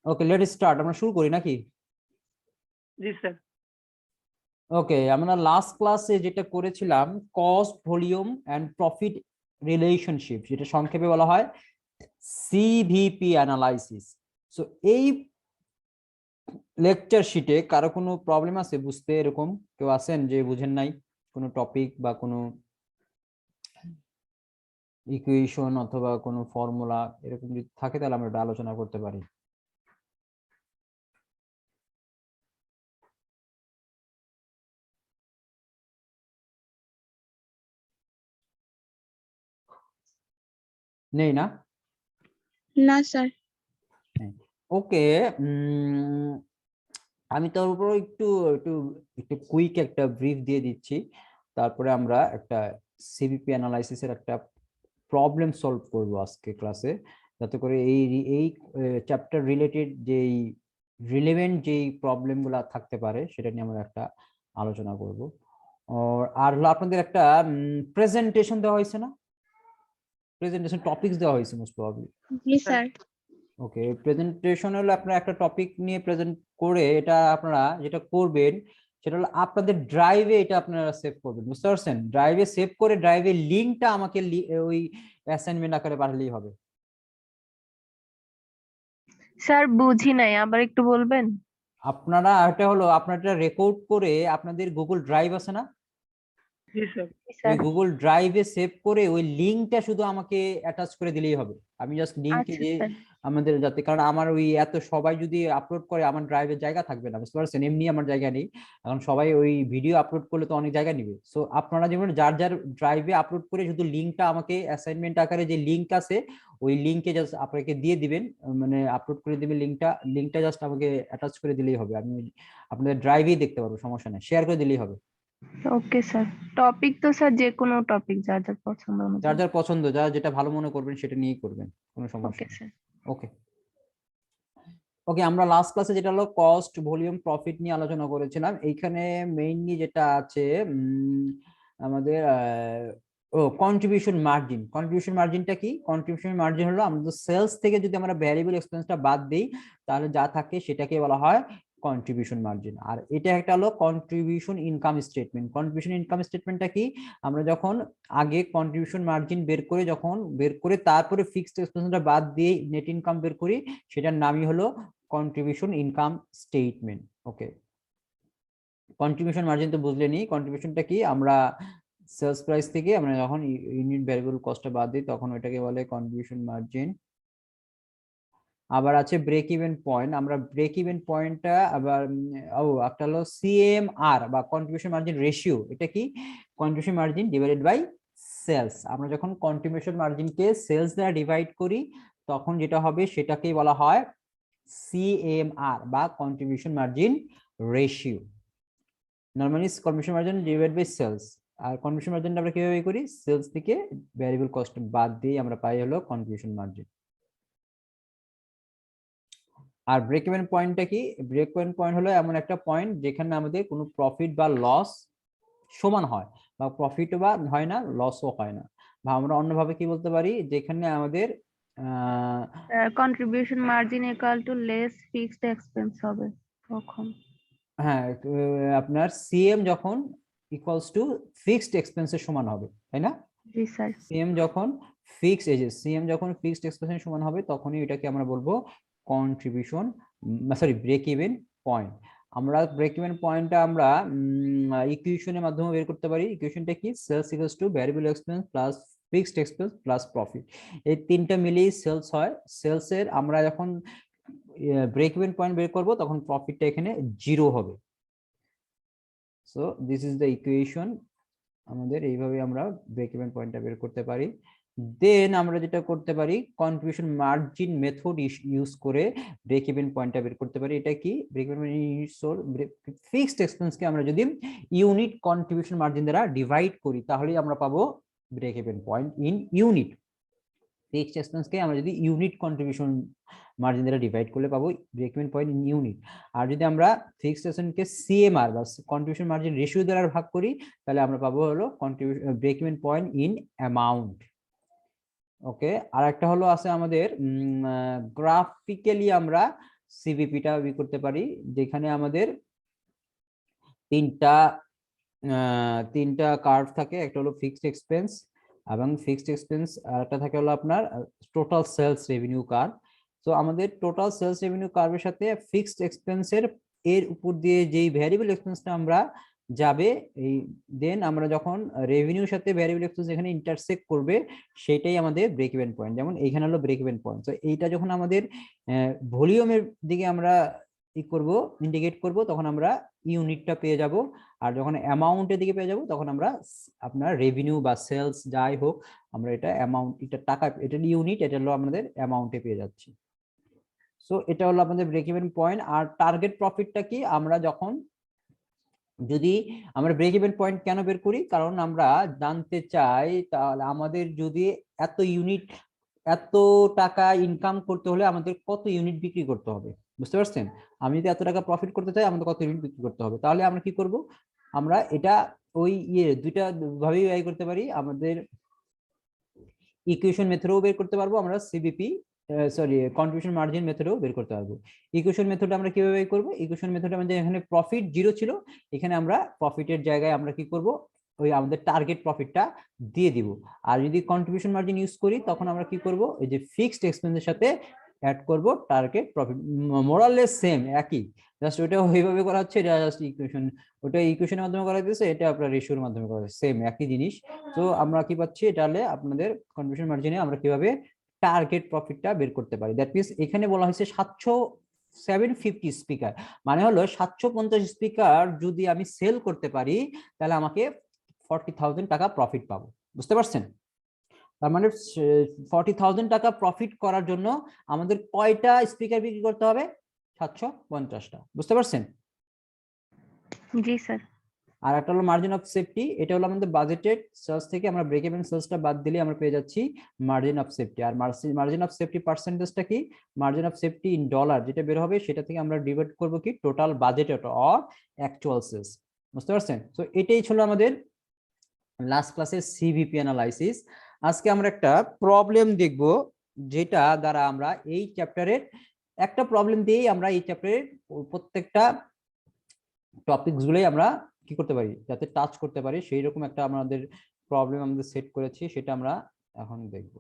ওকে, let start. আমরা শুরু করি নাকি? জি স্যার। ওকে, আমরা লাস্ট ক্লাসে যেটা করেছিলাম cost, volume and profit relationship, যেটা সংক্ষেপে বলা হয় সিভিপি অ্যানালাইসিস। সো এই লেকচার শিটে কারো কোনো প্রবলেম আছে বুঝতে? এরকম কেউ আছেন যে বুঝেন নাই কোনো টপিক বা কোনো ইকুয়েশন অথবা কোনো ফর্মুলা, এরকম যদি থাকে তাহলে আমরা এটা আলোচনা করতে পারি। নেই না? না স্যার। ওকে, আমি তার উপর একটু একটু একটু কুইক একটা ব্রিফ দিয়ে দিচ্ছি, তারপরে আমরা একটা সিভিপি অ্যানালাইসিসের একটা প্রবলেম সলভ করব আজকে ক্লাসে, যাতে করে এই এই চ্যাপ্টার রিলেটেড যেই রিলেভেন্ট যেই প্রবলেমগুলো থাকতে পারে সেটা নিয়ে আমরা একটা আলোচনা করব। আর হলো আপনাদের একটা প্রেজেন্টেশন দেওয়া হয়েছে না? প্রেজেন্টেশন টপিকস দেওয়া হয়েছে মোস্ট প্রবাবলি। জি স্যার। ওকে, প্রেজেন্টেশন হলো আপনারা একটা টপিক নিয়ে প্রেজেন্ট করে এটা আপনারা যেটা করবেন সেটা হলো আপনাদের ড্রাইভে এটা আপনারা সেভ করবেন, বুঝতে পারছেন? ড্রাইভে সেভ করে ড্রাইভের লিংকটা আমাকে ওই অ্যাসাইনমেন্ট আকারে পাঠালেই হবে। স্যার বুঝি নাই, আবার একটু বলবেন? আপনারা এটা হলো আপনারা রেকর্ড করে আপনাদের গুগল ড্রাইভ আছে না, জি স্যার। ওই গুগল ড্রাইভে সেভ করে ওই লিংকটা শুধু আমাকে অ্যাটাচ করে দিলেই হবে। আমি জাস্ট লিংকে আচ্ছা যে স্যার। আমাদের যাতে, কারণ আমার ওই এত সবাই যদি আপলোড করে আমার ড্রাইভের জায়গা থাকবে না, বুঝতে পারছেন? এমনি আমার জায়গা নেই, এখন সবাই ওই ভিডিও আপলোড করলে তো অনেক জায়গা নিবে। সো আপনারা যেমন যার যার ড্রাইভে আপলোড করে শুধু লিংকটা আমাকে অ্যাসাইনমেন্ট আকারে যে লিংক আছে ওই লিংকে জাস্ট আপনাকে দিয়ে দিবেন, মানে আপলোড করে দিবেন লিংকটা জাস্ট আমাকে অ্যাটাচ করে দিলেই হবে। আমি আপনাদের ড্রাইভেই দেখতে পারবো, সমস্যা নেই, শেয়ার করে দিলেই হবে। Okay sir. টপিক তো স্যার যে কোনো টপিক যার যার পছন্দ যার অনুযায়ী। যার পছন্দ, যার যেটা ভালো মনে করবেন সেটা নিয়েই করবেন, কোনো সমস্যা ওকে নেই। স্যার। ওকে ওকে, আমরা লাস্ট ক্লাসে যেটা হলো কস্ট, ভলিউম, প্রফিট নিয়ে আলোচনা করেছিলাম। এইখানে মেইনলি যেটা আছে আমাদের ও কন্ট্রিবিউশন মার্জিন। কন্ট্রিবিউশন মার্জিনটা কি? কন্ট্রিবিউশন মার্জিন হলো আমাদের সেলস থেকে যদি আমরা ভ্যারিয়েবল এক্সপেন্সটা বাদ দিই তাহলে যা থাকে সেটাকে বলা হয় কন্ট্রিবিউশন মার্জিন। আর এটা একটা হলো contribution income statement. Contribution income স্টেটমেন্টটা কি? আমরা যখন আগে কন্ট্রিবিউশন মার্জিন বের করে তারপরে ফিক্সড এক্সপেন্সটা বাদ দিয়ে নেট ইনকাম বের করি, সেটার নামই হলো কন্ট্রিবিউশন ইনকাম স্টেটমেন্ট। ওকে, কন্ট্রিবিউশন মার্জিন তো বুঝলেনই। কন্ট্রিবিউশনটা কি? আমরা সেলস প্রাইস থেকে আমরা যখন ইউনিট ভ্যারিয়েবল কস্টটা বাদ দিই তখন ওইটাকে বলে কন্ট্রিবিউশন মার্জিন। আবার আছে ব্রেক ইভেন পয়েন্ট। আমরা ব্রেক ইভেন পয়েন্টটা আবার একটা হলো সিএমআর বা কন্ট্রিবিউশন মার্জিন রেশিও। এটা কি? Contribution margin divided by sales. আমরা যখন কন্ট্রিবিউশন মার্জিনকে সেলস দ্বারা ডিভাইড করি তখন যেটা হবে সেটাকেই বলা হয় সিএমআর বা contribution margin ratio. Normally contribution margin divide by sales, আর কন্ট্রিবিউশন মার্জিনটা আমরা কিভাবে করি? সেলস থেকে ভ্যারিয়েবল কস্ট বাদ দিয়ে আমরা পাই হলো কন্ট্রিবিউশন মার্জিন। আর ব্রেক ইভেন পয়েন্টটা কি? ব্রেক ইভেন পয়েন্ট হলো এমন একটা পয়েন্ট যেখানে আমাদের কোনো প্রফিট বা লস সমান হয়, বা প্রফিটও বা হয় না, লসও হয় না। বা আমরা অন্যভাবে কি বলতে পারি, যেখানে আমাদের contribution margin equal to less fixed expense হবে তখন। হ্যাঁ, আপনার সিএম যখন ইকুয়ালস টু ফিক্সড এক্সপেন্সের সমান হবে, তাই না? জি স্যার। সিএম যখন ফিক্সড এক্সপেন্সের সমান হবে তখনই এটাকে আমরা বলবো কন্ট্রিবিউশন, ব্রেক ইভেন পয়েন্ট। আমরা ব্রেক ইভেন পয়েন্টটা আমরা ইকুয়েশনের মাধ্যমে বের করতে পারি। ইকুয়েশনটা কি? Sales equals to variable expense plus fixed expense plus profit. এই তিনটা মিলিয়ে সেলস হয়। সেলসের আমরা যখন ব্রেক ইভেন পয়েন্ট বের করব তখন প্রফিটটা এখানে 0 হবে। So this is the equation. আমাদের এইভাবে আমরা ব্রেক ইভেন পয়েন্টটা বের করতে পারি। দেন আমরা যেটা করতে পারি, কন্ট্রিবিউশন মার্জিন মেথড ইউজ করে ব্রেক ইভেন পয়েন্টটা বের করতে পারি। এটা কি? ব্রেক ইভেন ফিক্সড এক্সপেন্সকে আমরা যদি ইউনিট কন্ট্রিবিউশন মার্জিন দ্বারা ডিভাইড করি তাহলেই আমরা পাবো break even point in unit. Fixed এক্সপেন্সকে আমরা যদি ইউনিট কন্ট্রিবিউশন মার্জিন দ্বারা ডিভাইড করলে পাবো break even point in unit. আর যদি আমরা ফিক্সড এক্সপেন্সকে সিএমআর বা কন্ট্রিবিউশন মার্জিন রেশিও দ্বারা ভাগ করি তাহলে আমরা পাবো হলো contribution break even point in amount. Okay, আর একটা হলো আছে আমাদের গ্রাফিক্যালি আমরা সিভিপিটা বের করতে পারি, যেখানে আমাদের তিনটা কার্ভ থাকে। একটা হলো ফিক্সড এক্সপেন্স এবং ফিক্সড এক্সপেন্স, আর একটা থাকে হলো আপনার টোটাল সেলস রেভিনিউ কার্ভ। তো আমাদের টোটাল সেলস রেভিনিউ কার্ভের সাথে ফিক্সড এক্সপেন্সের এর উপর দিয়ে যেই ভ্যারিয়েবল এক্সপেন্সটা আমরা যাবে, এই দেন আমরা যখন রেভিনিউর সাথে ভ্যারিয়েবল এক্সপেন্স এখানে ইন্টারসেক্ট করবে, সেটাই আমাদের ব্রেক ইভেন পয়েন্ট। যেমন এইখানে হলো ব্রেক ইভেন পয়েন্ট। তো এইটা যখন আমাদের ভলিউমের দিকে আমরা করব, ইন্ডিকেট করব, তখন আমরা ইউনিটটা পেয়ে যাব। আর যখন অ্যামাউন্টের দিকে পেয়ে যাব, তখন আমরা আপনার রেভিনিউ বা সেলস যাই হোক, আমরা এটা অ্যামাউন্ট, এটা টাকা, এটা ইউনিট, এটা হলো আমাদের অ্যামাউন্টে পেয়ে যাচ্ছি। সো এটা হলো আমাদের ব্রেক ইভেন পয়েন্ট। আর টার্গেট প্রফিটটা কি, আমরা যখন যদি আমরা ব্রেক ইভেন পয়েন্ট কেন বের করি, কারণ আমরা জানতে চাই তাহলে আমাদের যদি এত টাকা ইনকাম করতে হলে আমাদের কত ইউনিট বিক্রি করতে হবে, বুঝতে পারছেন? আমি যদি এত টাকা প্রফিট করতে চাই, আমাদের কত ইউনিট বিক্রি করতে হবে। তাহলে আমরা কি করব, আমরা এটা ওই দুইটা ভাবেই ব্যয় করতে পারি। আমাদের ইকুয়েশন মেথডেও বের করতে পারবো, আমরা সিবিপি কন্ট্রিবিউশন মার্জিন মেথডেও বের করতে পারবো। ইকুয়েশন মেথড আমরা কিভাবে বের করবো, ইকুয়েশন মেথডে আমাদের এখানে প্রফিট 0 ছিল, এখানে আমরা প্রফিটের জায়গায় আমরা কি করব, ওই আমাদের টার্গেট প্রফিটটা দিয়ে দিব। আর যদি কন্ট্রিবিউশন মার্জিন ইউজ করি, তখন আমরা কি করব, এই যে ফিক্সড এক্সপেন্সের সাথে অ্যাড করব টার্গেট প্রফিট, মোরাললেস সেম, একই, জাস্ট ওটা ওইভাবে করা হচ্ছে, এটা জাস্ট ইকুয়েশন, ওটা ইকুয়েশনের মাধ্যমে করা হচ্ছে, এটা আপনার রেশিওর মাধ্যমে করা হচ্ছে, সেম একই জিনিস। তো আমরা কি পাচ্ছি, এটা হলে আপনাদের কন্ট্রিবিউশন মার্জিনে আমরা কিভাবে টার্গেট প্রফিটটা বের করতে পারি। দ্যাট মিনস এখানে বলা হয়েছে 750 স্পিকার, মানে হলো 750 স্পিকার যদি আমি সেল করতে পারি, তাহলে আমাকে 40,000 টাকা প্রফিট পাবো, বুঝতে পারছেন? তার মানে 40,000 টাকা প্রফিট করার জন্য আমাদের কয়টা স্পিকার বিক্রি করতে হবে? 750টা, বুঝতে পারছেন? জি স্যার। আর একটা হলো মার্জিন অফ সেফটি, এটা হলো আমাদের বাজেটেড সেলস থেকে আমরা ব্রেক ইভেন সেলসটা বাদ দিলে আমরা পেয়ে যাচ্ছি মার্জিন অফ সেফটি। আর মার্জিন অফ সেফটি পার্সেন্টেজটা কি, margin of safety in dollar যেটা বের হবে, সেটা থেকে আমরা ডিভাইড করব কি total budget or actual sales, বুঝতে পারছেন? তো এটাই ছিল আমাদের লাস্ট ক্লাসের সিভিপি অ্যানালাইসিস। আজকে আমরা একটা প্রবলেম দেখব, যেটা দ্বারা আমরা এই চ্যাপ্টারের একটা প্রবলেম দিয়েই আমরা এই চ্যাপ্টারের প্রত্যেকটা টপিকস গুলোই আমরা কি করতে পারি, যাতে টাচ করতে পারি, সেই রকম একটা আমাদের প্রবলেম আমাদের সেট করেছি, সেটা আমরা এখন দেখব।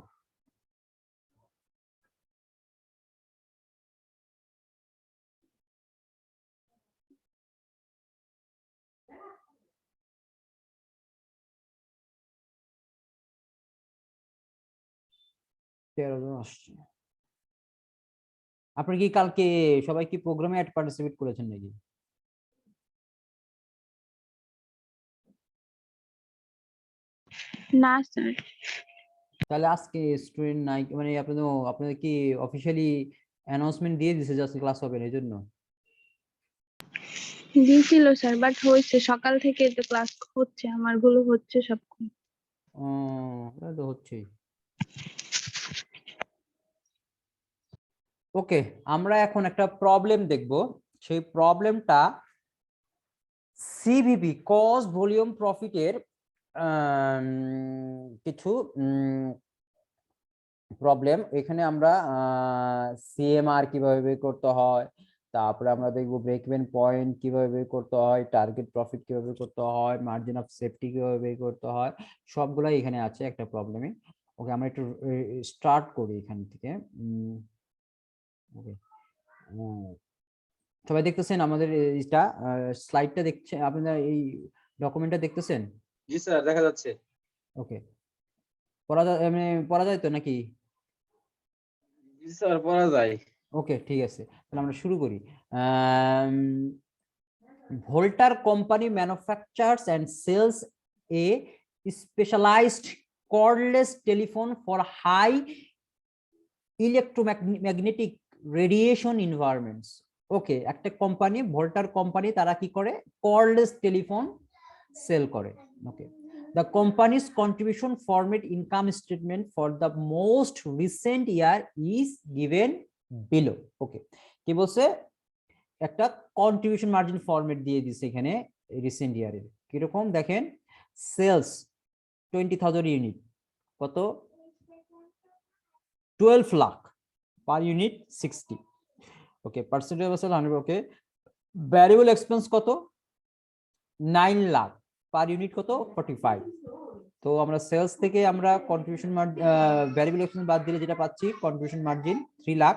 আপনি কি কালকে সবাই কি প্রোগ্রামে পার্টিসিপেট করেছেন নাকি? না স্যার। তাহলে আজকে স্টুডেন্ট নাই, মানে আপনাদের কি অফিশিয়ালি অ্যানাউন্সমেন্ট দিয়ে দিয়েছে যে আজকে ক্লাস হবে না, এই জন্য? দিয়েছিল স্যার, বাট হয়েছে সকাল থেকে তো ক্লাস হচ্ছে, আমার গুলো হচ্ছে সব। ও, তাহলে তো হচ্ছেই। ওকে, আমরা এখন একটা প্রবলেম দেখব। সেই প্রবলেমটা সিভিপি কস্ট ভলিউম প্রফিটের কিছু প্রবলেম। এখানে আমরা সিএমআর কিভাবে বের করতে হয়, তারপরে আমরা দেখবো ব্রেক ইভেন পয়েন্ট কিভাবে বের করতে হয়, টার্গেট প্রফিট কিভাবে বের করতে হয়, মার্জিন অফ সেফটি কিভাবে বের করতে হয়, সবগুলাই এখানে আছে একটা প্রবলেমে। ওকে, আমরা একটু স্টার্ট করি এখান থেকে। ওকে, সবাই দেখতেছেন আমাদের এইটা স্লাইডটা দেখছেন, আপনারা এই ডকুমেন্টটা দেখতেছেন? জি স্যার, দেখা যাচ্ছে। ওকে, পড়া যায় তো নাকি? জি স্যার, পড়া যায়। ওকে, ঠিক আছে, তাহলে আমরা শুরু করি। Voltar company manufactures and sales a specialized cordless telephone for high electromagnetic radiation environments. Okay, একটা কোম্পানি, ভোল্টার কোম্পানি, তারা কি করে, কর্ডলেস টেলিফোন সেল করে। ওকে, the company's contribution format income statement for the most recent year is given below. ওকে, কি বলছে, একটা contribution margin format দিয়ে দিছে এখানে রিসেন্ট ইয়ারের। কিরকম দেখেন, সেলস 20,000 ইউনিট, কত, 12 লাখ, পার ইউনিট 60। ওকে পার্সেন্টেজ ভার্সেস 100 ওকে ভ্যারিয়েবল এক্সপেন্স কত 9 লাখ পার ইউনিট কত 45 তো আমরা সেলস থেকে আমরা কন্ট্রিবিউশন ভ্যারিয়েবল এক্সপেন্স বাদ দিলে যেটা পাচ্ছি কন্ট্রিবিউশন মার্জিন 3 লাখ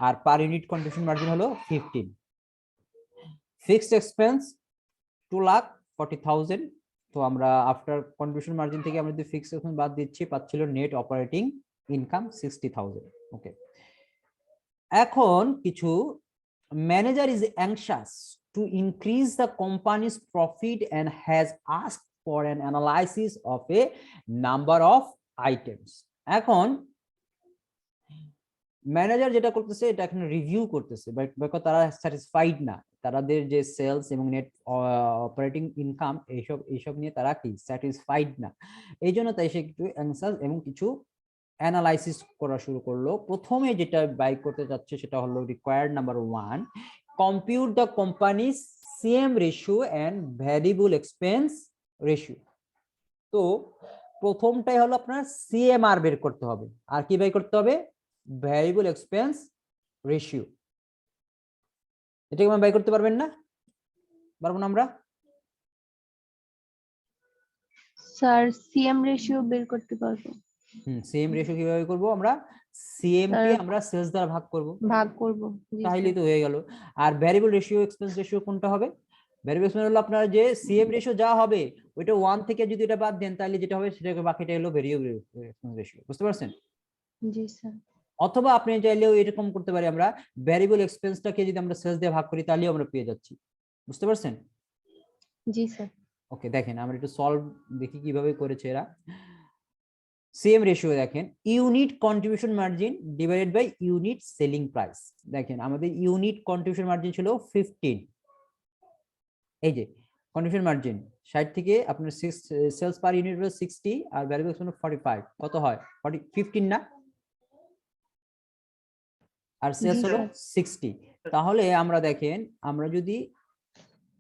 আর পার ইউনিট কন্ট্রিবিউশন মার্জিন হলো 15 ফিক্সড এক্সপেন্স 2,40,000 তো আমরা আফটার কন্ট্রিবিউশন মার্জিন থেকে আমরা যদি ফিক্সড এক্সপেন্স বাদ দিচ্ছি পাচ্ছিল নেট অপারেটিং ইনকাম 60,000 ওকে এখন কিছু manager is anxious to increase the company's profit and has asked for an analysis of a number of items এখন ম্যানেজার যেটা করতেছে এটা এখন রিভিউ করতেছে বাট তারা স্যাটিসফাইড না তাদের যে সেলস এবং নেট অপারেটিং ইনকাম এইসব নিয়ে তারা কি স্যাটিসফাইড না এই জন্য তাই সে একটু অ্যাংশাস এবং কিছু অ্যানালাইসিস করা শুরু করলো প্রথমে যেটা বাই করতে যাচ্ছে সেটা হলো required number 1 compute the company's CM ratio and variable expense ratio তো প্রথমটাই হলো আপনার সিএমআর বের করতে হবে আর কি বের করতে হবে ভ্যারিয়েবল এক্সপেন্স রেশিও এটা কি বাই করতে পারবেন না পারবো না আমরা স্যার সিএম রেশিও বের করতে পারবো সেম রেশিও কিভাবে করব আমরা সিএম কে আমরা সেলস দ্বারা ভাগ করব তাহলেই তো হয়ে গেল আর ভ্যারিয়েবল রেশিও এক্সপেন্স রেশিও কোনটা হবে ভ্যারিয়েবল এক্সপেন্স হলো আপনার যে সিএম রেশিও যা হবে ওইটা 1 থেকে যদি এটা বাদ দেন তাহলে যেটা হবে সেটাকে বাকিটা হলো ভ্যারিয়েবল এক্সপেন্স রেশিও বুঝতে পারছেন জি স্যার অথবা আপনি চাইলেও এরকম করতে পারি আমরা ভ্যারিয়েবল এক্সপেন্সটাকে যদি আমরা সেলস দিয়ে ভাগ করি তাহলেও আমরা পেয়ে যাচ্ছি বুঝতে পারছেন জি স্যার ওকে দেখেন আমরা একটু সলভ দেখি কিভাবে করেছে এরা সেম রেশিও দেখেন unit contribution margin divided by unit selling price দেখেন আমাদের ইউনিট কন্ট্রিবিউশন মার্জিন ছিল 15 এই যে কন্ট্রিবিউশন মার্জিন 60 থেকে আপনার সেলস পার ইউনিট হলো 60 আর ভ্যারিয়েবল এক্সপেন্স 45 কত হয় 15 না আর সেলস হলো 60 তাহলে আমরা দেখেন আমরা যদি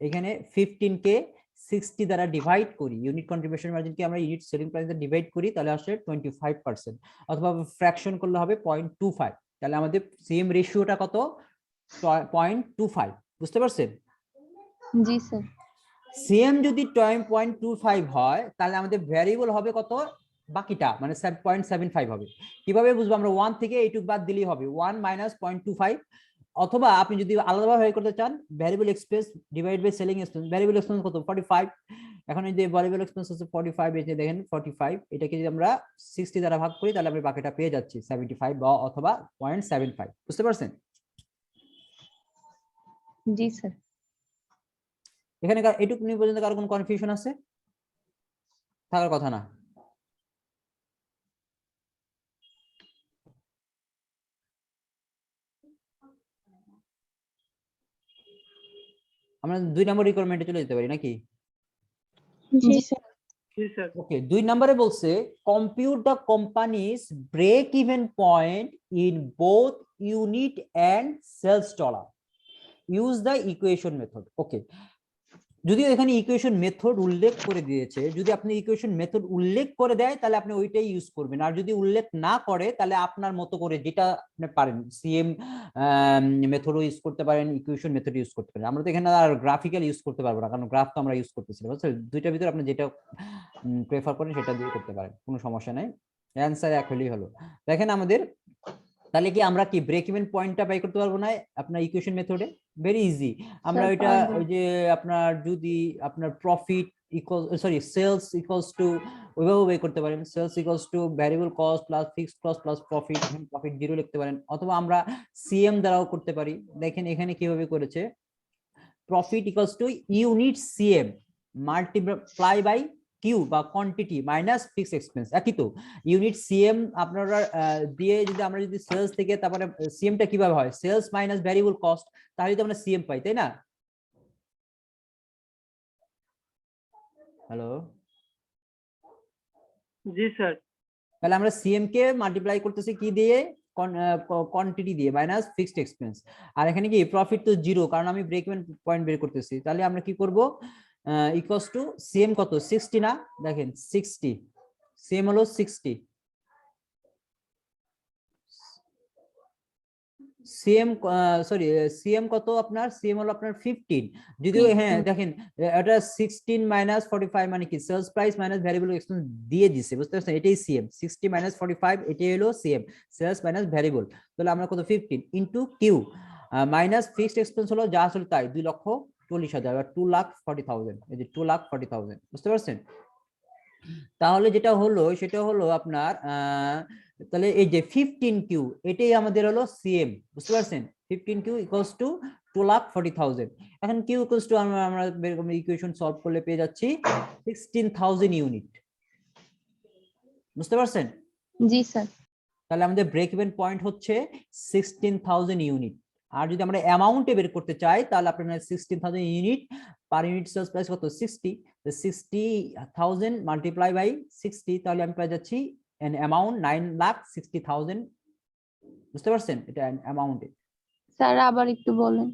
এখানে 15 কে 60 দ্বারা ডিভাইড করি ইউনিট কন্ট্রিবিউশন মার্জিন কে আমরা ইউনিট সেলিং প্রাইস দ্বারা ডিভাইড করি তাহলে আসে 25% অথবা ফ্র্যাকশন করলে হবে 0.25 তাহলে আমাদের সেম রেশিওটা কত 0.25 বুঝতে পারছেন জি স্যার সেম যদি 0.25 হয় তাহলে আমাদের ভ্যারিয়েবল হবে কত বাকিটা মানে 0.75 হবে কিভাবে বুঝবো আমরা 1 থেকে এইটুক বাদ দিলেই হবে 1 মাইনাস 0.25 অথবা আপনি যদি আলাদাভাবে করতে চান variable expense divide by selling expense variable expense কত 45 এখন এই যে ভ্যারিয়েবল এক্সপেন্স হচ্ছে 45 এই যে দেখেন 45 এটাকে যদি আমরা 60 দ্বারা ভাগ করি তাহলে আমরা বাকিটা পেয়ে যাচ্ছি 75 বা অথবা 0.75 বুঝতে পারছেন জি স্যার এখানে এটুকু নিয়ে পর্যন্ত কারো কোনো কনফিউশন আছে থাকার কথা না আমরা 2 নম্বর রিকোয়ারমেন্টে চলে যেতে পারি নাকি জি স্যার जी सर ওকে 2 নম্বরে বলছে compute the company's break even point in both unit and sales dollar use the equation method okay যদিও এখানে ইকুয়েশন মেথড উল্লেখ করে দিয়েছে যদি আপনি ইকুয়েশন মেথড উল্লেখ করে দেয় তাহলে আপনি ওইটাই ইউজ করবেন আর যদি উল্লেখ না করে তাহলে আপনার মতো করে যেটা আপনি পারেন সিএম মেথডও ইউজ করতে পারেন ইকুয়েশন মেথড ইউজ করতে পারেন আমরা তো এখানে আর গ্রাফিক্যাল ইউজ করতে পারবো না কারণ গ্রাফ তো আমরা ইউজ করতেছি বুঝছেন দুইটার ভিতরে আপনি যেটা প্রেফার করেন সেটা দিয়ে করতে পারেন কোনো সমস্যা নাই অ্যানসার এক হলেই হলো দেখেন আমাদের তাহলে কি আমরা কি ব্রেক ইভেন পয়েন্টটা বাই করতে পারবো না আপনার ইকুয়েশন মেথডে ভেরি ইজি আমরা Sir, ওইটা পারবো। ওই যে আপনার যদি আপনার profit equal sorry sales equals to ওইভাবে বাই করতে পারেন sales equals to variable cost plus fixed cost plus profit profit zero লিখতে পারেন অথবা আমরা সিএম দ্বারাও করতে পারি দেখেন এখানে কিভাবে করেছে profit equals to unit CM multiply by Q বা কোয়ান্টিটি মাইনাস ফিক্সড এক্সপেন্স একই তো ইউনিট সিএম আপনারা দিয়ে যদি আমরা যদি সেলস থেকে তারপরে সিএমটা কিভাবে হয় সেলস মাইনাস ভ্যারিয়েবল কস্ট তাহলে তো আমরা সিএম পাই তাই না হ্যালো जी सर তাহলে আমরা সিএম কে মাল্টিপ্লাই করতেছি কি দিয়ে কোয়ান্টিটি দিয়ে মাইনাস ফিক্সড এক্সপেন্স আর এখানে কি প্রফিট তো জিরো কারণ আমি ব্রেক ইভেন পয়েন্ট বের করতেছি তাহলে আমরা কি করব ইকুয়ালস টু সিএম কত 60 না দেখেন 60 সিএম হলো 60 সিএম সরি সিএম কত আপনার, সিএম হলো আপনার 15, যদিও হ্যাঁ 15 দেখেন এটা 16 মাইনাস 45 মানে কি sales price minus variable expense দিয়ে দিছে, বুঝতে পারছেন, এটাই সিএম। 60 মাইনাস 45 এটাই হলো সিএম, সেলস মাইনাস ভ্যারিয়েবল। তাহলে আমরা কত 15 into Q minus fixed expense হলো যা আসলে তাই 2,40,000 বা 2,40,000, এই যে 2,40,000, বুঝতে পারছেন। তাহলে যেটা হলো সেটা হলো আপনার তাহলে এই যে 15 কিউ এটাই আমাদের হলো সিএম, বুঝতে পারছেন। 15 কিউ ইকুয়ালস টু 2,40,000। এখন কিউ ইকুয়ালস টু আমরা এরকম ইকুয়েশন সলভ করলে পেয়ে যাচ্ছি 16,000 ইউনিট, বুঝতে পারছেন। জি স্যার। তাহলে আমাদের ব্রেক ইভেন পয়েন্ট হচ্ছে 16,000 ইউনিট। আর যদি আমরা অ্যামাউন্টে বের করতে চাই তাহলে আপনার 16,000 unit per unit sales price কত 60, 60,000 মাল্টিপ্লাই বাই 60, তাহলে আমি পেয়ে যাচ্ছি এন অ্যামাউন্ট 9,60,000, বুঝতে পারছেন, এটা অ্যামাউন্টে। স্যার আবার একটু বলেন।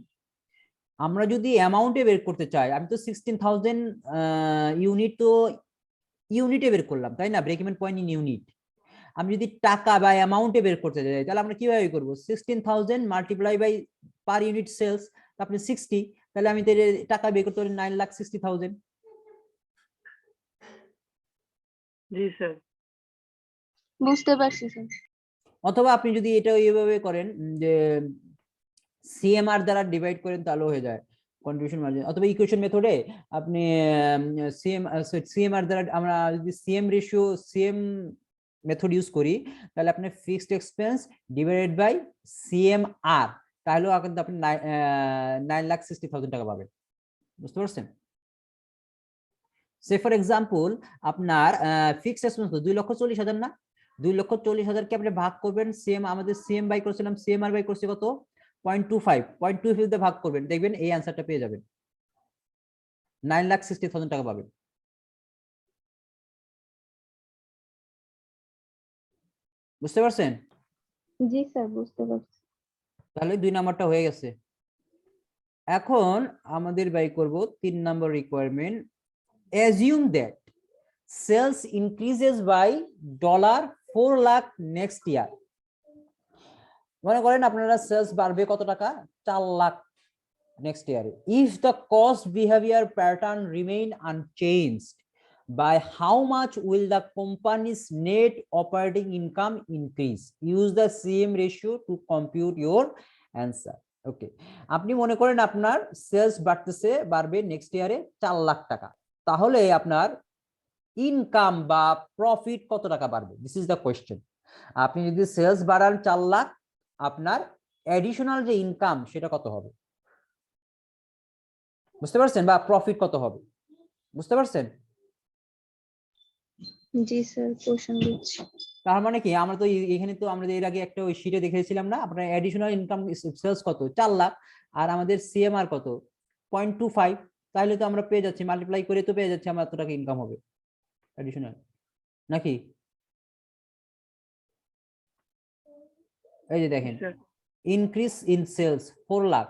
আমরা যদি অ্যামাউন্টে বের করতে চাই, আমি তো 16,000 ইউনিট তো ইউনিটে বের করলাম তাই না, break even point in unit. আমি যদি টাকা বা অ্যামাউন্টে বের করতে যাই তাহলে আমরা কিভাবে করব, 16,000 multiply by per unit sales, আপনি 60, তাহলে আমি টাকা বের করতে পারি 9,60,000। জি স্যার। বুঝতে পারছি স্যার। অথবা আপনি যদি এটা এইভাবে করেন যে সিএমআর দ্বারা ডিভাইড করেন তাহলেও হয়ে যায় কন্ট্রিবিউশন মার্জিন, অথবা ইকুয়েশন মেথডে আপনি সিএমআর দ্বারা আমরা যদি CM ratio CM method use করি তাহলে আপনি fixed expense divided by CMR, তাহলেও কিন্তু আপনি 9,60,000 টাকা পাবেন, বুঝতে পারছেন। সে ফর এক্সাম্পল আপনার ফিক্সড এক্সপেন্স 2,40,000 না, 2,40,000 কে আপনি ভাগ করবেন, সিএম আমাদের সিএম বাই করেছিলাম, সিএমআর বাই করছে কত 0.25 দিয়ে ভাগ করবেন, দেখবেন এই অ্যান্সারটা পেয়ে যাবেন, 9,60,000 টাকা পাবেন, বুঝতে পারছেন। জি স্যার বুঝতে পারছি। তাহলে 2 নাম্বারটা হয়ে গেছে। এখন আমাদের বাই করব 3 number requirement, assume that sales increases by $4 lakh next year। মনে করেন আপনারা সেলস বাড়বে কত টাকা, 4 লাখ নেক্সট ইয়ারে। If the cost behaviour pattern remain unchanged, by how much will the company's net operating income increase? Use the same ratio to compute your answer. ওকে, আপনি মনে করেন আপনার সেলস বাড়বে নেক্সট ইয়ারে 4 লাখ টাকা, তাহলে আপনার ইনকাম বা প্রফিট কত টাকা বাড়বে, দিস ইজ দ্য কোয়েশ্চেন। আপনি যদি সেলস বাড়ান 4 লাখ, আপনার অ্যাডিশনাল যে ইনকাম সেটা কত হবে, বুঝতে পারছেন, বা প্রফিট কত হবে, বুঝতে পারছেন। জি স্যার কোশ্চেন বুঝছি। তার মানে কি, আমরা তো এখানে তো আমরা এর আগে একটা ওই শীটে দেখেছিলাম না, আপনার অ্যাডিশনাল ইনকাম সেলস কত 4 লাখ আর আমাদের সিএমআর কত 0.25, তাহলে তো আমরা পেয়ে যাচ্ছি, মাল্টিপ্লাই করে তো পেয়ে যাচ্ছি আমরা এত টাকা ইনকাম হবে অ্যাডিশনাল, নাকি। এই যে দেখেন, increase in sales 4 lakh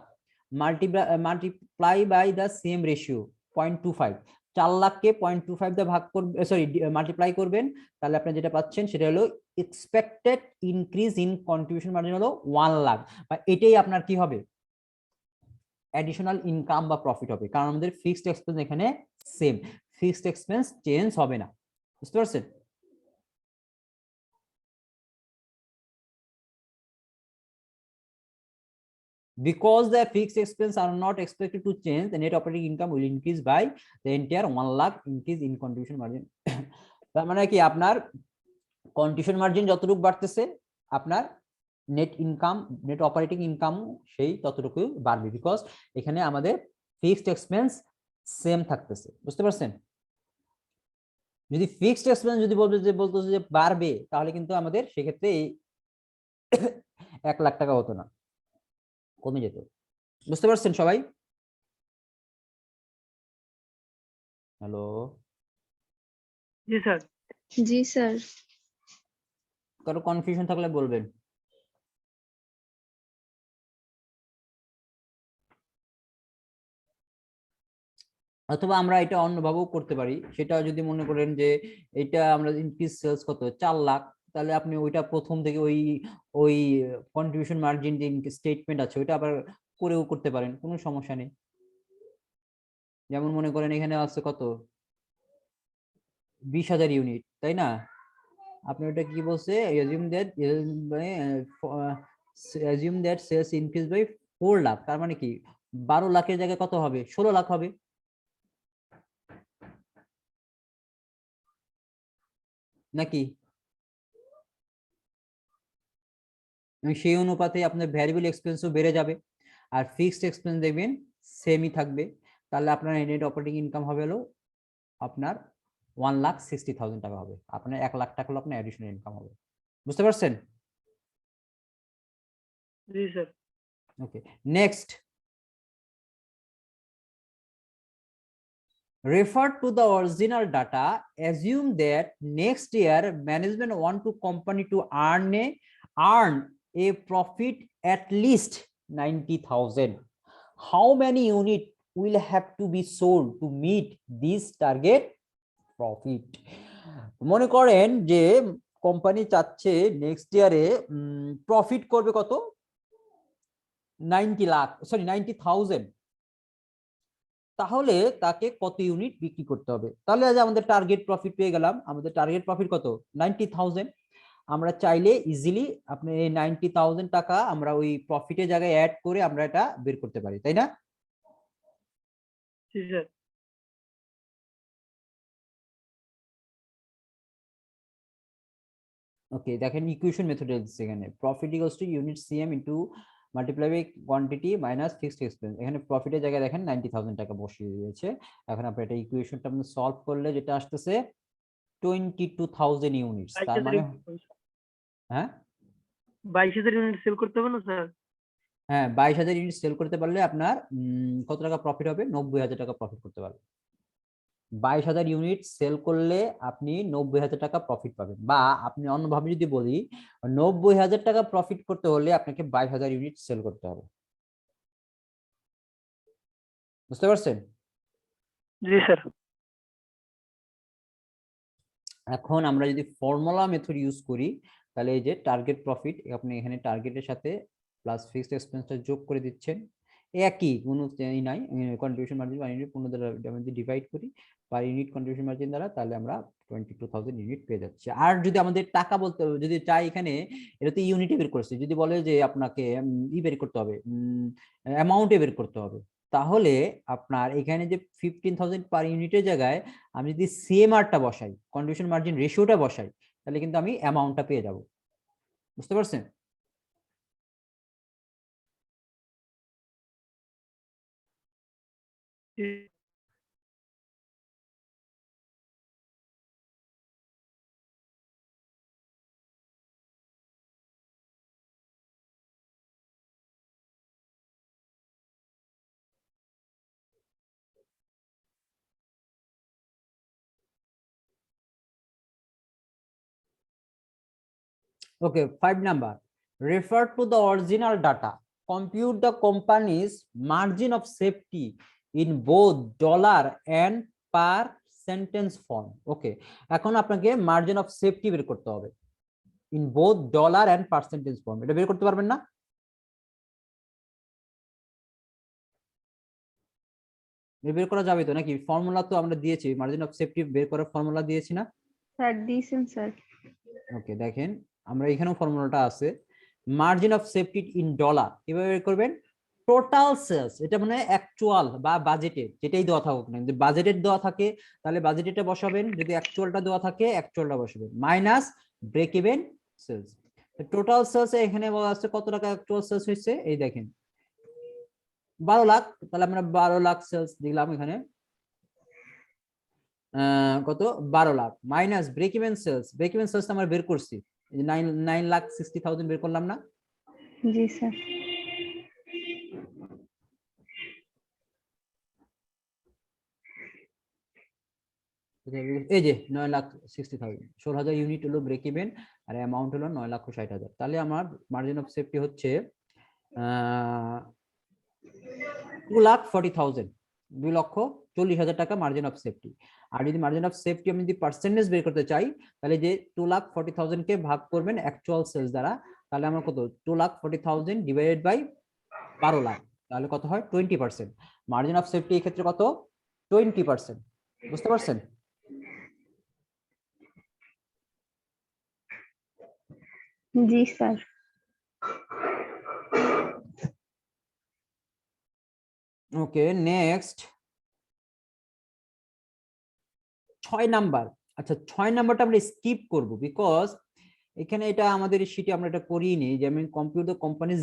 multiply by the same ratio 0.25, 4 লাখকে 0.25 দিয়ে ভাগ করবে, সরি মাল্টিপ্লাই করবেন, তাহলে আপনি যেটা পাচ্ছেন সেটা হলো expected increase in contribution margin হলো 1 লাখ, বা এটাই আপনার কি হবে অ্যাডিশনাল ইনকাম বা প্রফিট হবে, কারণ আমাদের ফিক্সড এক্সপেন্স এখানে সেম, ফিক্সড এক্সপেন্স চেঞ্জ হবে না, বুঝতে পারছেন। Because the fixed expense are not expected to change, the net operating income will increase by the entire 1 lakh increase in contribution margin. তার মানে কি, আপনার কন্ট্রিবিউশন মার্জিন যতটুকু বাড়তেছে আপনার net income, net operating income সেই ততটুকু বাড়বে, বিকজ এখানে আমাদের ফিক্সড এক্সপেন্স সেম থাকতেছে, বুঝতে পারছেন। যদি ফিক্সড এক্সপেন্স যদি বলতো যে বাড়বে, তাহলে কিন্তু আমাদের সেক্ষেত্রে 1 লাখ টাকা হতো না, কমে যেত, বুঝতে পারছেন সবাই। হ্যালো, জি স্যার। জি স্যার। কারো কনফিউশন থাকলে বলবেন। অথবা আমরা এটা অন্যভাবেও করতে পারি, সেটা যদি মনে করেন যে এটা আমরা ইনক্রিজ সেলস কত 4 লাখ, তাহলে আপনি ওইটা প্রথম থেকে ওই ওই কন্ট্রিবিউশন মার্জিন যে স্টেটমেন্ট আছে ওইটা আবার করেও করতে পারেন, কোনো সমস্যা নেই। যেমন মনে করেন এখানে আছে কত, 20,000 ইউনিট, তাই না? আপনি ওটা কি বলছে, assume that sales increase by 4 lakh, তার মানে কি 12 লাখের জায়গায় কত হবে, 16 লাখ হবে। নাকি সেই অনুপাতে আপনার ভ্যারিয়েবল এক্সপেন্সও বেড়ে যাবে, আর ফিক্সড এক্সপেন্স দেখবেন সেমই থাকবে। তাহলে আপনার নেট অপারেটিং ইনকাম হবে হলো আপনার 1,60,000 টাকা হবে, আপনার 1 লাখ টাকা হলো আপনার অ্যাডিশনাল ইনকাম হবে। বুঝতে পারছেন? জি sir. Okay, next, refer to the original data, assume that next year management want to company to earn a profit at least 90,000. How many unit will have to be sold to meet this target profit? মনে করেন যে company চাচ্ছে next ইয়ারে profit করবে কত, 90,000, তাহলে তাকে কত ইউনিট বিক্রি করতে হবে। তাহলে আজ আমাদের টার্গেট প্রফিট পেয়ে গেলাম, আমাদের টার্গেট প্রফিট কত, 90,000। আমরা চাইলে ইজিলি আপনি এই 90,000 টাকা আমরা ওই প্রফিটের জায়গায় অ্যাড করে আমরা এটা বের করতে পারি, তাই না? জি স্যার। ওকে, দেখেন ইকুয়েশন মেথড দিচ্ছে এখানে, profit equals to unit CM into multiply by quantity minus fixed expense. এখানে প্রফিটের জায়গায় দেখেন 90,000 টাকা বসিয়ে দিয়েছে। এখন আপনি এটা ইকুয়েশনটা আপনি সলভ করলে যেটা আসতেছে 22,000 ইউনিটস, তার মানে হ্যাঁ 22,000 ইউনিট সেল করতে হবে না স্যার? হ্যাঁ 22,000 ইউনিট সেল করতে পারলে আপনার কত টাকা প্রফিট হবে, 90,000 টাকা প্রফিট করতে পারবেন। 22,000 ইউনিট সেল করলে আপনি 90,000 টাকা প্রফিট পাবেন, বা আপনি অন্যভাবে যদি বলি 90,000 টাকা প্রফিট করতে হলে আপনাকে 22,000 ইউনিট সেল করতে হবে। বুঝতে পারছেন? জি স্যার। এখন আমরা যদি ফর্মুলা মেথড ইউজ করি তাহলে এই যে টার্গেট প্রফিট, আপনি এখানে টার্গেটের সাথে প্লাস ফিক্সড এক্সপেন্সটা যোগ করে দিচ্ছেন, একই, কোনো ই নাই, কন্ট্রিবিউশন মার্জিন পার ইউনিট 15 দ্বারা ডিভাইড করি পার ইউনিট কন্ট্রিবিউশন মার্জিন দ্বারা, তাহলে আমরা 22,000 ইউনিট পেয়ে যাচ্ছি। আর যদি আমাদের টাকা বলতে যদি চাই, এখানে এটা তো ইউনিটে বের করছে, যদি বলে যে আপনাকে ই বের করতে হবে, অ্যামাউন্টে বের করতে হবে, তাহলে আপনার এখানে যে 15,000 পার ইউনিটের জায়গায় আমি যদি সিএমআরটা বসাই, কন্ট্রিবিউশন মার্জিন রেশিওটা বসাই, তাহলে কিন্তু আমি অ্যামাউন্টটা পেয়ে যাব। বুঝতে পারছেন? Okay, 5 number. Refer to the original data. Compute the company's margin of safety in both dollar and per sentence form. Okay, এখন আপনাকে মার্জিন অফ সেফটি বের করতে হবে in both dollar and percentage form. এটা বের করতে পারবেন না? বের করা যাবে তো নাকি? ফর্মুলা তো আমরা দিয়েছি, মার্জিন অফ সেফটি বের করার ফর্মুলা দিয়েছি না? স্যার দিয়েছেন স্যার। ওকে, দেখেন আমরা এখানেও ফর্মুলাটা আছে, margin of safety in dollar কিভাবে বের করবেন, টোটাল সেলস, এটা মানে অ্যাকচুয়াল বা বাজেটেড যেটাই দেওয়া থাকুক না, যদি বাজেটেড দেওয়া থাকে তাহলে বাজেটেডটা বসাবেন, যদি অ্যাকচুয়ালটা দেওয়া থাকে অ্যাকচুয়ালটা বসাবেন, minus break even sales. Total sales এখানে বলা আছে কত টাকা অ্যাকচুয়াল সেলস হয়েছে, এই দেখেন 12 লাখ, তাহলে আমরা 12 লাখ সেলস দিলাম এখানে, কত 12 lakh minus break even sales, break even sales আমরা বের করছি 9,60,000 বের করলাম না? জি স্যার। এই যে 9,60,000, 16,000 ইউনিট হলো ব্রেক ইভেন, আর অ্যামাউন্ট হলো 9,60,000। তাহলে আমার মার্জিন অফ সেফটি হচ্ছে 2,40,000, 2,40,000 40,000 টাকা মার্জিন অফ সেফটি। আর যদি মার্জিন অফ সেফটি আমি যদি পার্সেন্টেজ বের করতে চাই, তাহলে যে 2,40,000 কে ভাগ করবেন অ্যাকচুয়াল সেলস দ্বারা, তাহলে আমরা কত 2,40,000 ডিভাইডেড বাই 12 লাখ, তাহলে কত হয় 20%। মার্জিন অফ সেফটি এই ক্ষেত্রে কত 20%। বুঝতে পারছেন? জি স্যার। Okay, next 6 number. আচ্ছা 6 নাম্বারটা আমরা স্কিপ করব, বিকজ এখানে এটা আমাদের শীটে আমরা এটা করিনি, যেমন compute the company's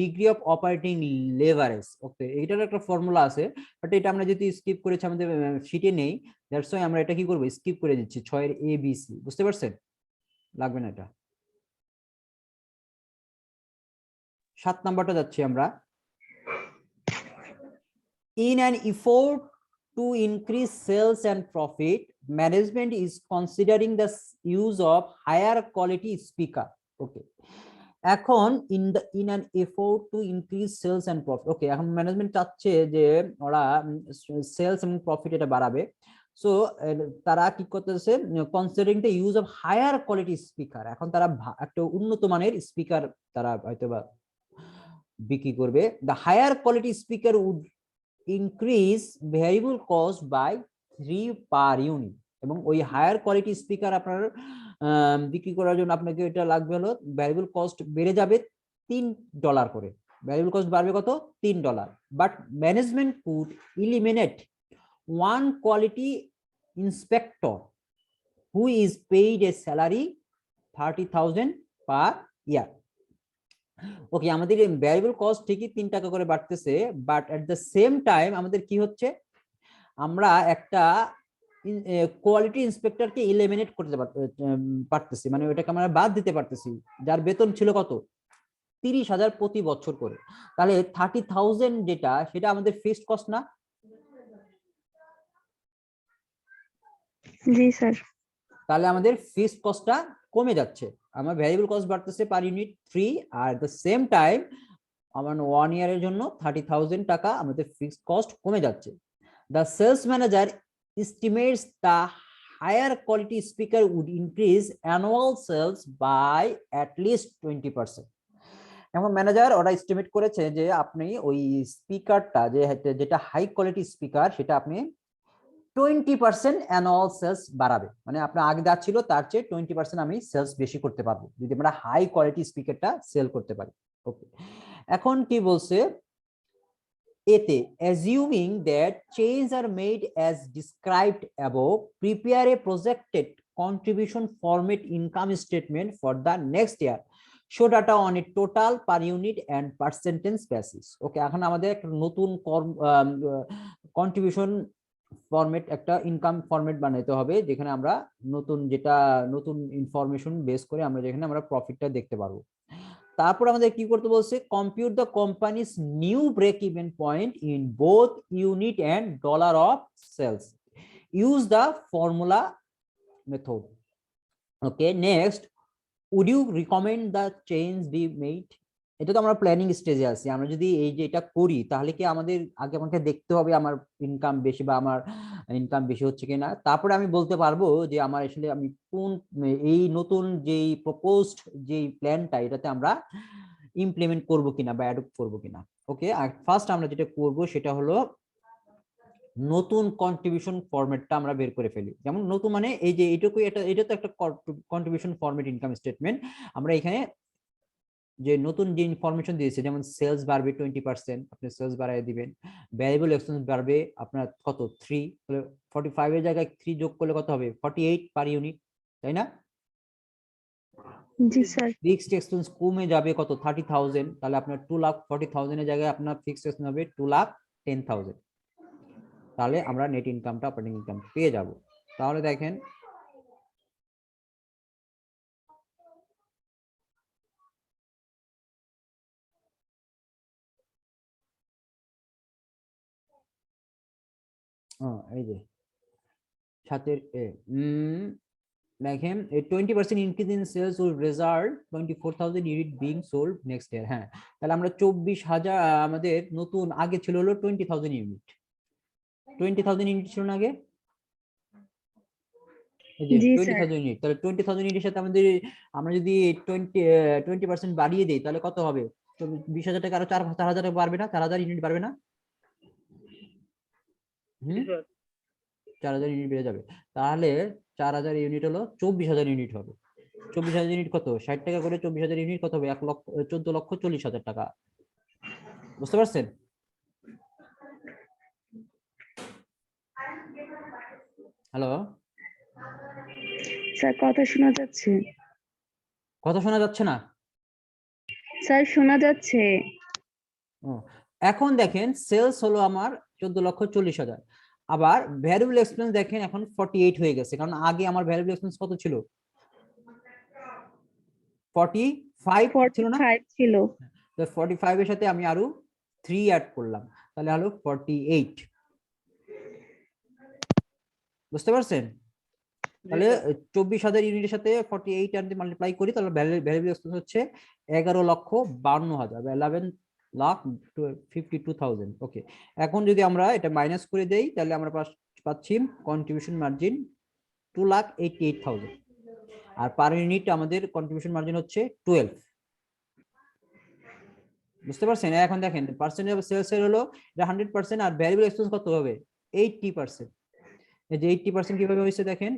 degree of operating leverage. Okay, এটার একটা ফর্মুলা আছে, বাট এটা আমরা যদি স্কিপ করেছি আমাদের শীটে নেই, দ্যাটস ওয়াই আমরা এটা কি করব, স্কিপ করে দিচ্ছি 6 এর এ বি সি। বুঝতে পারছেন? লাগবে না এটা। 7 নাম্বারটা যাচ্ছি আমরা। In an effort to increase sales and profit, management is considering the use of higher quality speaker. Okay. এখন in an effort to increase sales and profit. Okay, এখন ম্যানেজমেন্ট চাচ্ছে যে ওরা সেলস এবং প্রফিট এটা বাড়াবে। সো তারা কি করতেছে, considering the use of higher quality speaker. এখন তারা একটা উন্নত মানের স্পিকার তারা হয়তোবা বিক্রি করবে। The higher quality speaker would increase variable cost by 3 per unit। এবং ওই হায়ার কোয়ালিটি স্পিকার আপনার বিক্রি করার জন্য আপনাকে এটা লাগবে হলো, ভ্যারিয়েবল কস্ট বেড়ে যাবে $3 করে। ভ্যারিয়েবল কস্ট বাড়বে কত, $3। But management could eliminate one quality inspector who is paid A salary 30,000 পার ইয়ার। ওকে, আমাদের ভ্যারিয়েবল কস্ট ঠিকই 3 টাকা করে বাড়তেছে, but at the same time আমাদের কি হচ্ছে, আমরা একটা কোয়ালিটি ইন্সপেক্টরকে এলিমিনেট করতে পারতেছি, মানে ওটাকে আমরা বাদ দিতে পারতেছি, যার বেতন ছিল কত 30,000 প্রতি বছর করে। তাহলে 30,000 যেটা, সেটা আমাদের ফিক্সড কস্ট না? জি স্যার। তাহলে আমাদের ফিক্সড কস্টটা কমে যাচ্ছে, আমার ভ্যারিয়েবল কস্ট বাড়তেছে per unit 3, are the same time আমার 1 ইয়ারের জন্য 30,000 টাকা আমাদের ফিক্সড কস্ট কমে যাচ্ছে। The sales manager estimates the higher quality speaker would increase annual sales by at least 20%। এখন ম্যানেজার ওরা এস্টিমেট করেছে যে আপনি ওই স্পিকারটা যেটা হাই কোয়ালিটি স্পিকার, সেটা আপনি 20% অ্যানুয়াল সেলস বাড়াবে, মানে আপনার আগে যা ছিল তার চেয়ে 20% আমি সেলস বেশি করতে পারবো যদি আমরা হাই কোয়ালিটি স্পিকারটা সেল করতে পারি। ওকে, এখন কি বলছে এতে, assuming that changes are made as described above, prepare a projected contribution format income statement for the next year, show data on a total per unit and percentage basis. ওকে, এখন আমাদের একটা নতুন কন্ট্রিবিউশন ফরম্যাট, একটা income format বানাইতে হবে, যেখানে আমরা নতুন ইনফরমেশন বেস করে আমরা যেখানে আমরা প্রফিটটা দেখতে পারবো। তারপর আমাদের কি করতে বলছে, compute the company's new break even point in both unit and dollar of sales, use the formula method. Okay, next, would you recommend the change be made. এটা তো আমরা প্ল্যানিং স্টেজে আছি, আমরা যদি এই যে এটা করি, তাহলে কি আমাকে দেখতে হবে আমার ইনকাম বেশি বা আমার ইনকাম বেশি হচ্ছে কিনা, তারপরে আমি বলতে পারবো যে আমার আসলে আমি কোন এই নতুন যেই প্রপোজড যেই প্ল্যানটা, এটাতে আমরা ইমপ্লিমেন্ট করব কিনা বা অ্যাডপ্ট করব কিনা। ওকে, আর ফার্স্ট আমরা যেটা করব সেটা হলো নতুন কন্ট্রিবিউশন ফরম্যাটটা আমরা বের করে ফেলি। যেমন নতুন মানে এই যে এটুকু, এটা তো একটা কন্ট্রিবিউশন ফরম্যাট ইনকাম স্টেটমেন্ট। আমরা এখানে যে নতুন যে ইনফরমেশন দিয়েছে, যেমন সেলস বাড়বে 20%, আপনি সেলস বাড়ায় দিবেন। ভ্যারিয়েবল এক্সপেন্স বাড়বে আপনার কত 3, তাহলে 45 এর জায়গায় 3 যোগ করলে কত হবে 48 পার ইউনিট, তাই না? জি স্যার। ফিক্সড এক্সপেন্স কমে যাবে কত 30,000, তাহলে আপনার 2,40,000 এর জায়গায় আপনার ফিক্সড এক্সপেন্স হবে 2,10,000। তাহলে আমরা নেট ইনকামটা অপারেটিং ইনকাম পেয়ে যাব। তাহলে দেখেন এই যে সাথের দেখেন 20% increase in sales will result 24,000 unit being sold next year। হ্যাঁ, তাহলে আমরা 24,000 আমাদের নতুন, আগে ছিল হলো 20,000 ইউনিট, 20,000 ইউনিট ছিল না আগে? এই যে জি 20,000 ইউনিট, তাহলে 20,000 ইউনিটের সাথে আমাদের আমরা যদি 20% বাড়িয়ে দেই তাহলে কত হবে? তো 20,000 টাকা আরো 4,000 টাকা বাড়বে না? 4,000 ইউনিট বাড়বে না? জি হুম, স্যার 4,000 ইউনিট বেড়ে যাবে। তাহলে 4,000 ইউনিট হলো 24,000 ইউনিট হবে। 24,000 ইউনিট কত? 60 টাকা করে 24,000 ইউনিট কত হবে? 14,40,000 টাকা। বুঝতে পারছেন? হ্যালো, স্যার কথা শোনা যাচ্ছে? কথা শোনা যাচ্ছে না? স্যার শোনা যাচ্ছে। ও, এখন দেখেন সেলস হলো আমার 14,40,000। আবার ভ্যারিয়েবল এক্সপেন্স দেখেন এখন 48 হয়ে গেছে, কারণ আগে আমার ভ্যারিয়েবল এক্সপেন্স কত ছিল? 45 ছিল না? 45 ছিল। তো 45 এর সাথে আমি আরো 3 অ্যাড করলাম, তাহলে হলো 48। বুঝতে পারছেন? তাহলে 24,000 ইউনিটের সাথে 48 আর দিয়ে মাল্টিপ্লাই করি, তাহলে ভ্যারিয়েবল এক্সপেন্স হচ্ছে 11,52,000 বা 11,52,000। ওকে, এখন যদি আমরা এটা মাইনাস করে দেই তাহলে আমরা পাচ্ছি কন্ট্রিবিউশন মার্জিন 2,88,000, আর পার ইউনিট আমাদের কন্ট্রিবিউশন মার্জিন হচ্ছে 12। বুঝতে পারছেন? এখন দেখেন পার্সেন্টেজ অফ সেলস এর হলো এটা 100%, আর ভ্যারিয়েবল এক্সপেন্স কত হবে? 80%। এই যে 80% কিভাবে হয়েছে দেখেন,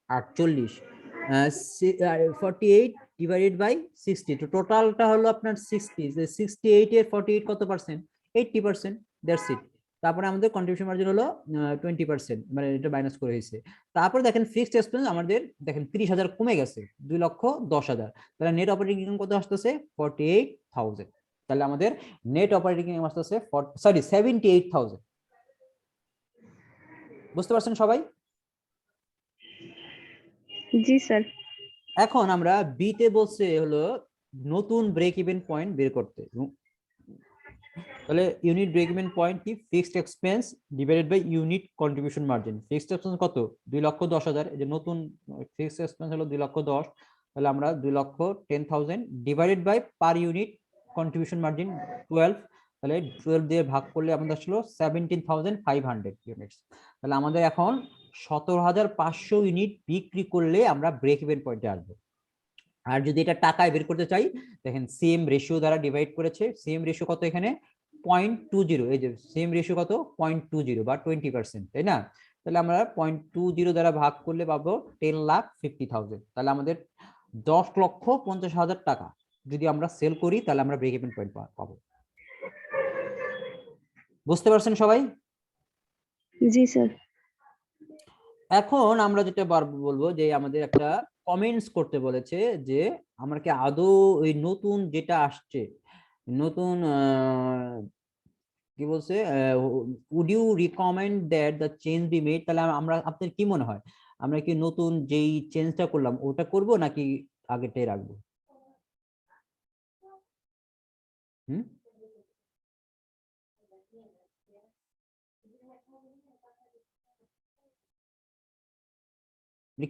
48 48 ডিভাইডেড বাই 60, তো টোটালটা হলো আপনার 60। যে 68 এর 48 কত পার্সেন্ট? 80%। That's it. তারপরে আমাদের কন্ট্রিবিউশন মার্জিন হলো 20%, মানে এটা মাইনাস করে হয়েছে। তারপর দেখেন ফিক্সড এক্সপেন্স আমাদের দেখেন 30,000 কমে গেছে, 2,10,000। তাহলে নেট অপারেটিং ইনকাম কত আসতেছে? 48,000। তাহলে আমাদের নেট অপারেটিং ইনকাম আসতেছে 78,000। বুঝতে পারছেন সবাই? জি স্যার। এখন আমরা বি তে বলছে হলো নতুন ব্রেক ইভেন পয়েন্ট বের করতে। তাহলে ইউনিট ব্রেক ইভেন পয়েন্ট কি? Fixed expense divided by unit contribution margin. Fixed expense কত? 2,10,000। এই যে নতুন ফিক্সড এক্সপেন্স হলো 2,10,000, তাহলে আমরা 2,10,000 divided by per unit contribution margin 12, তাহলে 12 দিয়ে ভাগ করলে আমাদের আসলো 17,500 ইউনিটস। তাহলে আমাদের এখন 17,500 ইউনিট বিক্রি করলে আমরা ব্রেক ইভেন পয়েন্টে আসবো। আর যদি এটা টাকায় বের করতে চাই, দেখেন সেম রেশিও দ্বারা ডিভাইড করেছে। সেম রেশিও কত এখানে? 0.20। এই যে সেম রেশিও কত? 0.20 বা 20%, তাই না? তাহলে আমরা 0.20 দ্বারা ভাগ করলে পাবো 10,50,000। তাহলে আমাদের 10,50,000 টাকা যদি আমরা সেল করি তাহলে আমরা ব্রেক ইভেন পয়েন্ট পাবো। বুঝতে পারছেন সবাই? জি স্যার। এখন আমরা যেটা বলবো যে আমাদের একটা কমেন্টস করতে বলেছে যে আমরা কি আদৌ ওই নতুন যেটা আসছে, নতুন কি বলছে, would you recommend that the change be made? তাহলে আমরা, আপনার কি মনে হয় আমরা কি নতুন যেই চেঞ্জটা করলাম ওটা করব নাকি আগেরটাই রাখবো? হুম,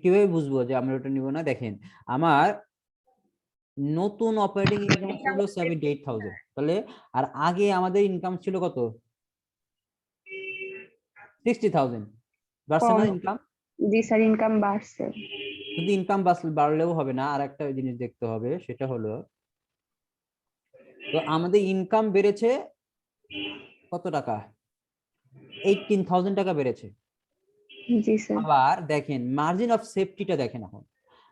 কিভাবে বুঝবো যে আমরা ওটা নিব না? দেখেন আমার নতুন অপারেটিং ইনকাম ছিল 78,000, তাহলে আর আগে আমাদের ইনকাম ছিল কত? 60,000। বাড়ছে না কম। ইনকাম? জি স্যার, ইনকাম বাড়ছে। শুধু ইনকাম বাড়লেও হবে না, আর একটা জিনিস দেখতে হবে, সেটা হলো তো আমাদের ইনকাম বেড়েছে কত টাকা? 18,000 টাকা বেড়েছে। জি স্যার। আবার দেখেন মার্জিন অফ সেফটিটা দেখেন, এখন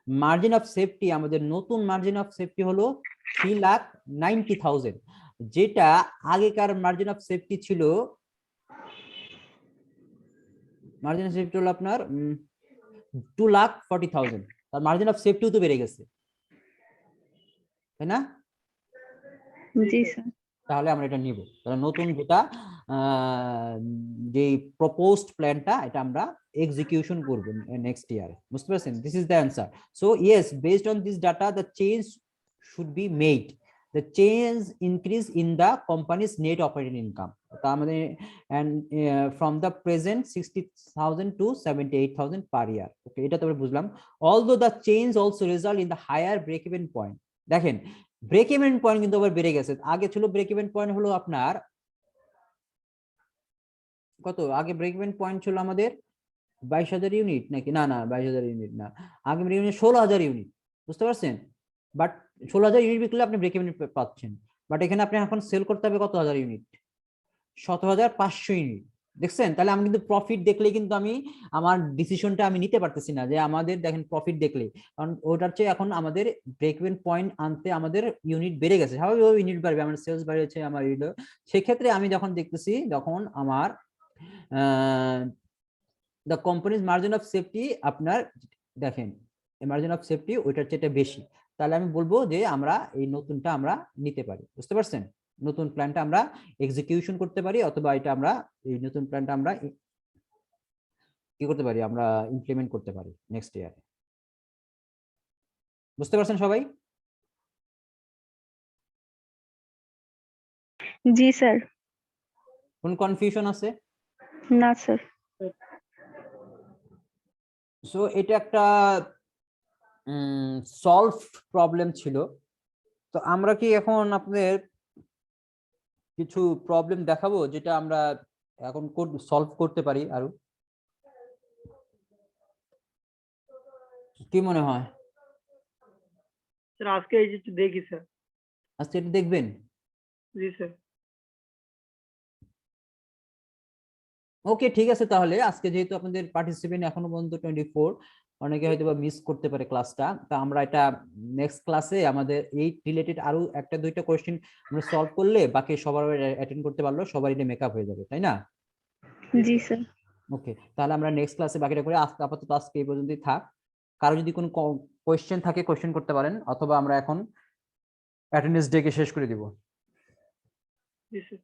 মার্জিন অফ সেফটি আমাদের নতুন মার্জিন অফ সেফটি হলো 3,90,000, যেটা আগেকার মার্জিন অফ সেফটি ছিল, মার্জিন অফ সেফটি হলো আপনার 2,40,000। তার মার্জিন অফ সেফটিও তো বেড়ে গেছে, তাই না? জি স্যার। তাহলে আমরা এটা নিব। তাহলে নতুন যেটা যে প্রপোজড প্ল্যানটা এটা আমরা এক্সিকিউশন করব নেক্সট ইয়ারে। বুঝতে পারছেন? This is the answer. So yes, based on this data the change should be made. The change increase in the company's net operating income. তার মানে and from the present 60,000 to 78,000 per year. Okay, এটা তো আমরা বুঝলাম। Although the change also result in the higher break even point. দেখেন break even point কিন্তু আবার বেড়ে গেছে। আগে ছিল ব্রেক ইভেন পয়েন্ট হলো আপনার কত আগে ব্রেক ইভেন পয়েন্ট ছিল আমাদের 22,000 ইউনিট নাকি, না না 22,000 ইউনিট না, আগে ব্রেক ইভেন 16,000 ইউনিট, বুঝতে পারছেন? বাট 16,000 ইউনিট বিকলে আপনি ব্রেক ইভেন পাচ্ছেন, বাট এখানে আপনি এখন সেল করতে হবে কত হাজার ইউনিট, 17,500 ইউনিট। দেখছেন? তাহলে আমি কিন্তু প্রফিট দেখলে কিন্তু আমি আমার ডিসিশনটা আমি নিতে পারতেছি না, যে আমাদের দেখেন প্রফিট দেখলে, কারণ ওটার চেয়ে এখন আমাদের ব্রেক ইভেন পয়েন্ট আনতে আমাদের ইউনিট বেড়ে গেছে, স্বাভাবিকভাবে ইউনিট বাড়বে, আমার সেলস বাড়িয়েছে, আমার সেক্ষেত্রে আমি যখন দেখতেছি তখন আমার the companies margin of safety আপনার দেখেন মার্জিন অফ সেফটি ওইটার চেয়ে বেশি, তাহলে আমি বলবো যে আমরা এই নতুনটা আমরা নিতে পারি, বুঝতে পারছেন? নতুন প্ল্যানটা আমরা এক্সিকিউশন করতে পারি, অথবা এটা আমরা এই নতুন প্ল্যানটা আমরা কি করতে পারি, আমরা ইমপ্লিমেন্ট করতে পারি নেক্সট ইয়ারে। বুঝতে পারছেন সবাই? জি স্যার। কোন কনফিউশন আছে? না স্যার। সো এটা একটা সলভ প্রবলেম ছিল, তো আমরা কি এখন আপনাদের কিছু প্রবলেম দেখাবো যেটা আমরা এখন সলভ করতে পারি আরো, কি মনে হয়? স্যার আজকে এই যে একটু দেখি স্যার। আজকে এটা দেখবেন? জি স্যার। ওকে ঠিক আছে, তাহলে আজকে যেহেতু আপনাদের পার্টিসিপেন্ট এখনো পর্যন্ত 24, অনেকে হয়তো বা মিস করতে পারে ক্লাসটা, তা আমরা এটা নেক্সট ক্লাসে আমাদের এই রিলেটেড আরো একটা দুইটা কোশ্চেন আমরা সলভ করলে বাকি সবার অ্যাটেন্ড করতে পারলো, সবার এটা মেকআপ হয়ে যাবে, তাই না? জি স্যার। ওকে, তাহলে আমরা নেক্সট ক্লাসে বাকিটা করে আপাতত আজকে এই পর্যন্তই থাক। কারো যদি কোনো কোশ্চেন থাকে কোশ্চেন করতে পারেন, অথবা আমরা এখন অ্যাটেন্ডেন্স ডে কে শেষ করে দিব। জি স্যার।